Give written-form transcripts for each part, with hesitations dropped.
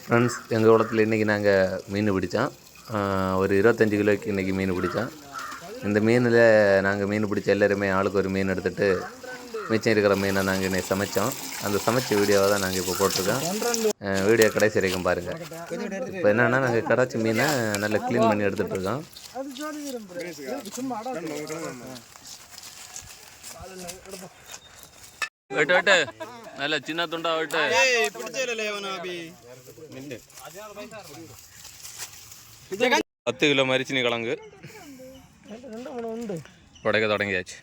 Friends, எங்கள் குளத்தில் இன்றைக்கி நாங்கள் மீன் பிடித்தோம். ஒரு 25 கிலோக்கு இன்றைக்கி மீன் பிடித்தோம். இந்த மீனில் நாங்கள் மீன் பிடிச்ச எல்லாருமே ஆளுக்கு ஒரு மீன் எடுத்துகிட்டு மிச்சம் இருக்கிற மீனை நாங்கள் இன்றைக்கி சமைச்சோம். அந்த சமைச்ச வீடியோவை தான் நாங்கள் இப்போ போட்டிருக்கோம். வீடியோ கடைசி வரைக்கும் பாருங்கள். இப்போ என்னென்னா, நாங்கள் கடைச்சி மீனை நல்லா க்ளீன் பண்ணி எடுத்துகிட்ருக்கோம். வெட்டு வெட்டு நல்ல சின்ன துண்டா வெட்டு. 10 கிலோ மரிச்சினி கிழங்கு உடைக்க தொடங்கியாச்சு.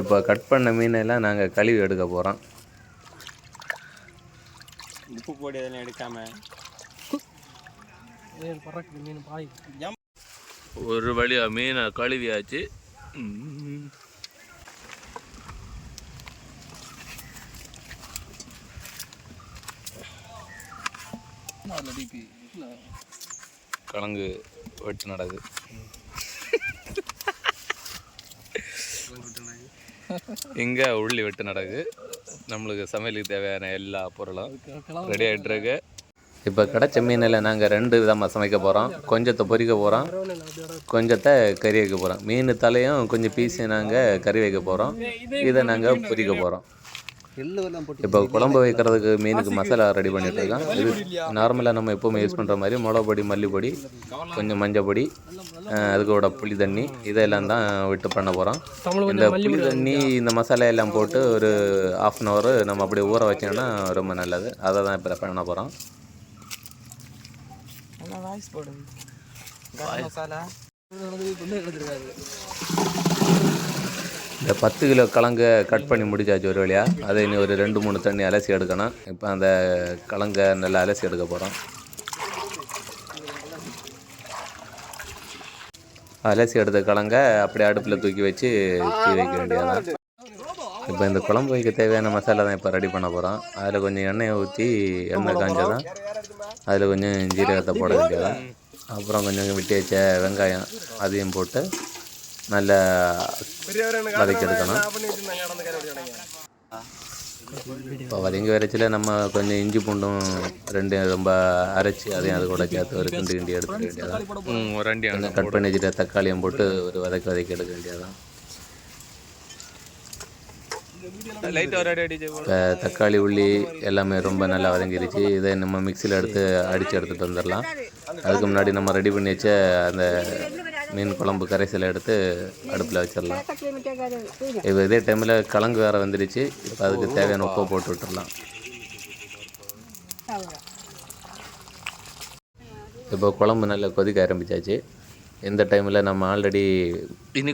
இப்போ கட் பண்ண மீனெல்லாம் நாங்கள் கழுவி எடுக்க போகிறோம். உப்பு போடி அதெல்லாம் எடுக்காம ஒரு வழியா மீனை கழுவியாச்சு. கிழங்கு வெட்டு நடக்குது. இங்கே உள்ளி வெட்டு நடக்குது. நம்மளுக்கு சமையலுக்கு தேவையான எல்லா பொருளும் ரெடி ஆகிட்டு இருக்கு. இப்போ கிடச்ச மீனில் நாங்கள் 2 விதமாக சமைக்க போகிறோம். கொஞ்சத்தை பொரிக்க போகிறோம், கொஞ்சத்தை கறி வைக்க போகிறோம். மீன் தலையும் கொஞ்சம் பீஸு நாங்கள் கறி வைக்க போகிறோம், இதை நாங்கள் பொரிக்க போகிறோம். இப்போ குழம்பு வைக்கிறதுக்கு மீனுக்கு மசாலா ரெடி பண்ணிட்டு இருக்கோம். இது நார்மலாக நம்ம எப்போவுமே யூஸ் பண்ணுற மாதிரி மிளகு பொடி, மல்லிப்பொடி, கொஞ்சம் மஞ்சள் பொடி, அதுக்கூட புளி தண்ணி, இதெல்லாம் தான் விட்டு பண்ண போகிறோம். இந்த புளி தண்ணி, இந்த மசாலா எல்லாம் போட்டு ஒரு 1/2 அன் ஹவர் நம்ம அப்படி ஊற வச்சோன்னா ரொம்ப நல்லது. அதை தான் இப்போ பண்ண போகிறோம். இந்த 10 கிலோ கிழங்கை கட் பண்ணி முடிச்சாச்சு ஒரு வழியாக. அதை இனி ஒரு 2-3 தண்ணி அலசி எடுக்கணும். இப்போ அந்த கிழங்கை நல்லா அலசி எடுக்க போகிறோம். அலசி எடுத்த கிழங்கை அப்படியே அடுப்பில் தூக்கி வச்சு தீ வைக்க வேண்டியதான். இப்போ இந்த குழம்பு வைக்க தேவையான மசாலா தான் இப்போ ரெடி பண்ண போகிறோம். அதில் கொஞ்சம் எண்ணெயை ஊற்றி, எண்ணெய் காஞ்சதான் அதில் கொஞ்சம் ஜீரகத்தை போட வேண்டியதான். அப்புறம் கொஞ்சம் விட்டு வச்ச வெங்காயம் அதையும் போட்டு நல்லா வதக்கி எடுக்கணும். இப்போ வதங்கி வரைச்சில் நம்ம கொஞ்சம் இஞ்சி பூண்டும் 2 ரொம்ப அரைச்சி அதையும் அது கூட சேர்த்து ஒரு கிண்டி எடுத்துக்க வேண்டியதான். கட் பண்ணி வச்சுட்டு தக்காளியும் போட்டு ஒரு வதக்கி எடுக்க வேண்டியதான். தக்காளி, உள்ளி எல்லாமே ரொம்ப நல்லா வதங்கிருச்சு. இதை நம்ம மிக்சியில் அடித்து வந்துடலாம். அதுக்கு முன்னாடி நம்ம ரெடி பண்ணி வச்ச அந்த மீன் குழம்பு கரைசலை எடுத்து அடுப்பில் வச்சிடலாம். இப்போ இதே டைமில் கிழங்கு வேறு வந்துருச்சு. இப்போ அதுக்கு தேவையான உப்பை போட்டு விட்டுடலாம். இப்போ குழம்பு நல்லா கொதிக்க ஆரம்பித்தாச்சு. இந்த டைமில் நம்ம ஆல்ரெடி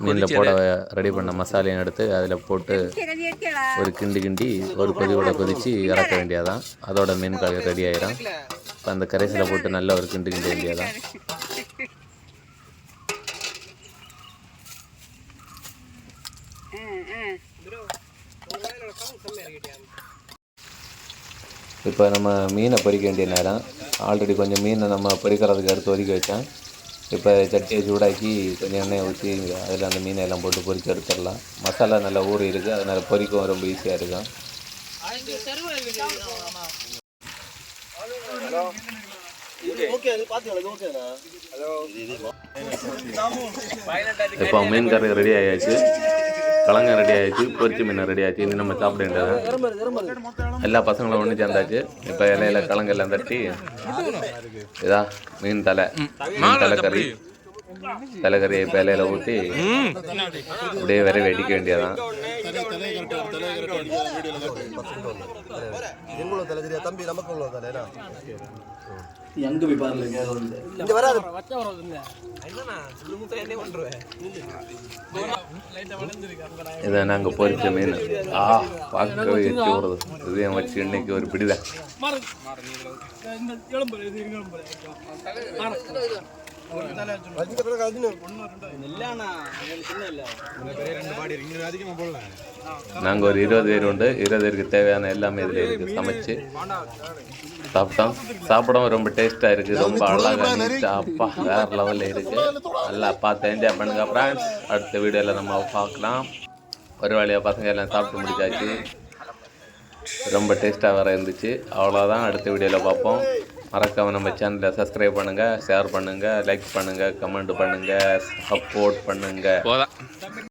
மீனில் போட ரெடி பண்ண மசாலையும் எடுத்து அதில் போட்டு ஒரு கிண்டி ஒரு கொதியோட கொதித்து இறக்க வேண்டியதான். அதோட மீன் கறி ரெடி ஆகிடும். இப்போ அந்த கரைசலை போட்டு நல்லா ஒரு கிண்டி வேண்டியதான். இப்போ நம்ம மீனை பொரிக்க வேண்டிய நேரம். ஆல்ரெடி கொஞ்சம் மீனை நம்ம பொரிக்கிறதுக்கு எடுத்து ஒதுக்கி வச்சோம். இப்போ சட்டியை சூடாக்கி கொஞ்சம் எண்ணெயை ஊற்றி அதில் அந்த மீனை எல்லாம் போட்டு பொரித்து எடுத்துடலாம். மசாலா நல்லா ஊறி இருக்குது, அதனால் பொரிக்கவும் ரொம்ப ஈஸியாக இருக்கும். இப்போ மீன் கறி ரெடி ஆகியாச்சு, கிழங்கு ரெடி ஆகிடுச்சு, பொரிச்சு மீன் ரெடி ஆகிடுச்சு. இனி நம்ம சாப்பிட வேண்டியதான். எல்லா பசங்களும் ஒன்று சேர்ந்தாச்சு. இப்போ இலையில கிழங்கு எல்லாம் தட்டி இதா மீன் தலைக்கறி இப்போ இலையில ஊற்றி அப்படியே விரைவி வெடிக்க வேண்டியதான். இதை நாங்கள் பொரிச்ச மீன் பார்க்கவே எட்டி ஓடுது. இதையும் வச்சு இன்னைக்கு ஒரு பிடிதான். இல்ல நாங்கள் ஒரு 20 பேர் உண்டு. 20 பேருக்கு தேவையான எல்லாமே இதில் இருக்குது. சமைச்சு சாப்பிட்டோம். சாப்பிடவும் ரொம்ப டேஸ்ட்டாக இருக்குது. ரொம்ப அழகாக நீட்டாக அப்பா வேறு லெவலில் இருக்குது. நல்லா பார்த்து என்ஜாய் பண்ணுங்க ஃப்ரெண்ட்ஸ். அடுத்த வீடியோவில் நம்ம பார்க்கலாம். ஒரு வழியாக பசங்க எல்லாம் சாப்பிட்டு முடிச்சாச்சு. ரொம்ப டேஸ்ட்டாக வேறு இருந்துச்சு. அவ்வளோதான். அடுத்த வீடியோவில் பார்ப்போம். மறக்காமல் நம்ம சேனலை சப்ஸ்கிரைப் பண்ணுங்கள், ஷேர் பண்ணுங்கள், லைக் பண்ணுங்கள், கமெண்ட் பண்ணுங்கள், சப்போர்ட் பண்ணுங்கள்.